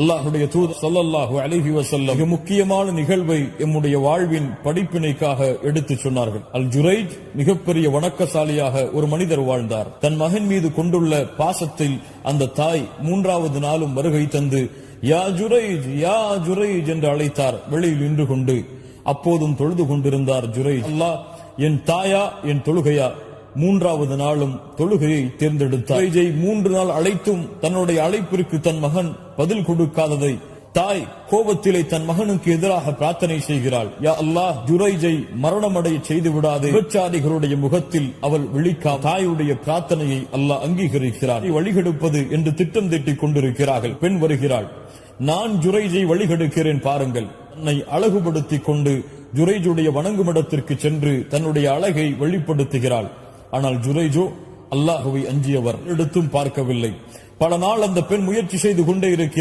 அல்லாஹ்வுடைய தூதர் ஸல்லல்லாஹு அலைஹி வஸல்லம் மிக முக்கியமான நிகழ்வை எம்முடைய வாழ்வின் படிப்பினைக்காக எடுத்துச் சொன்னார்கள். அல் ஜுரைஜ் மிகப்பெரிய வணக்கசாலியாக ஒரு மனிதர் வாழ்ந்தார். தன் மகன் மீது கொண்டுள்ள பாசத்தில் அந்த தாய் 3வது நாளும் வருகை தந்து யா ஜுரைஜ் யா ஜுரைஜ் என்று அழைத்தார். வெளியில் நின்று கொண்டு அப்போதும் தொழுது கொண்டிருந்தார் ஜுரைஜ். அல்லாஹ் என் தாயா என் தொழுகையா 3வது நாளும் தொழுகையை தேர்ந்தெடுத்தார். ஜுரைஜை 3 நாள் அழைத்தும் தன்னுடைய அழைப்பிற்கு தன் மகன் பதில் கொடுக்காததை தாய் கோபத்திலே தன் மகனுக்கு எதிராக பிரார்த்தனை செய்கிறாள். யா அல்லாஹ் ஜுரைஜை மரணமடைய செய்து விடாதே. விபச்சாரிகளுடைய முகத்தில் அவள் விழிக்கா. தாயுடைய பிரார்த்தனையை அல்லாஹ் அங்கீகரிக்கிறார். வழிகெடுப்பது என்று திட்டம் தீட்டிக் கொண்டிருக்கிறார்கள். பெண் வருகிறாள். நான் ஜுரைஜை வழிகெடுக்கிறேன் பாருங்கள். தன்னை அழகுபடுத்திக் கொண்டு ஜுரைஜுடைய வணங்குமிடத்திற்கு சென்று தன்னுடைய அழகை வெளிப்படுத்துகிறாள். ஆனால் ஜுரைஜோ அல்லாஹ்வை அஞ்சியவர். எடுத்தும் பார்க்கவில்லை. பல நாள் அந்த பெண் முயற்சி செய்து கொண்டே இருக்கிறார்.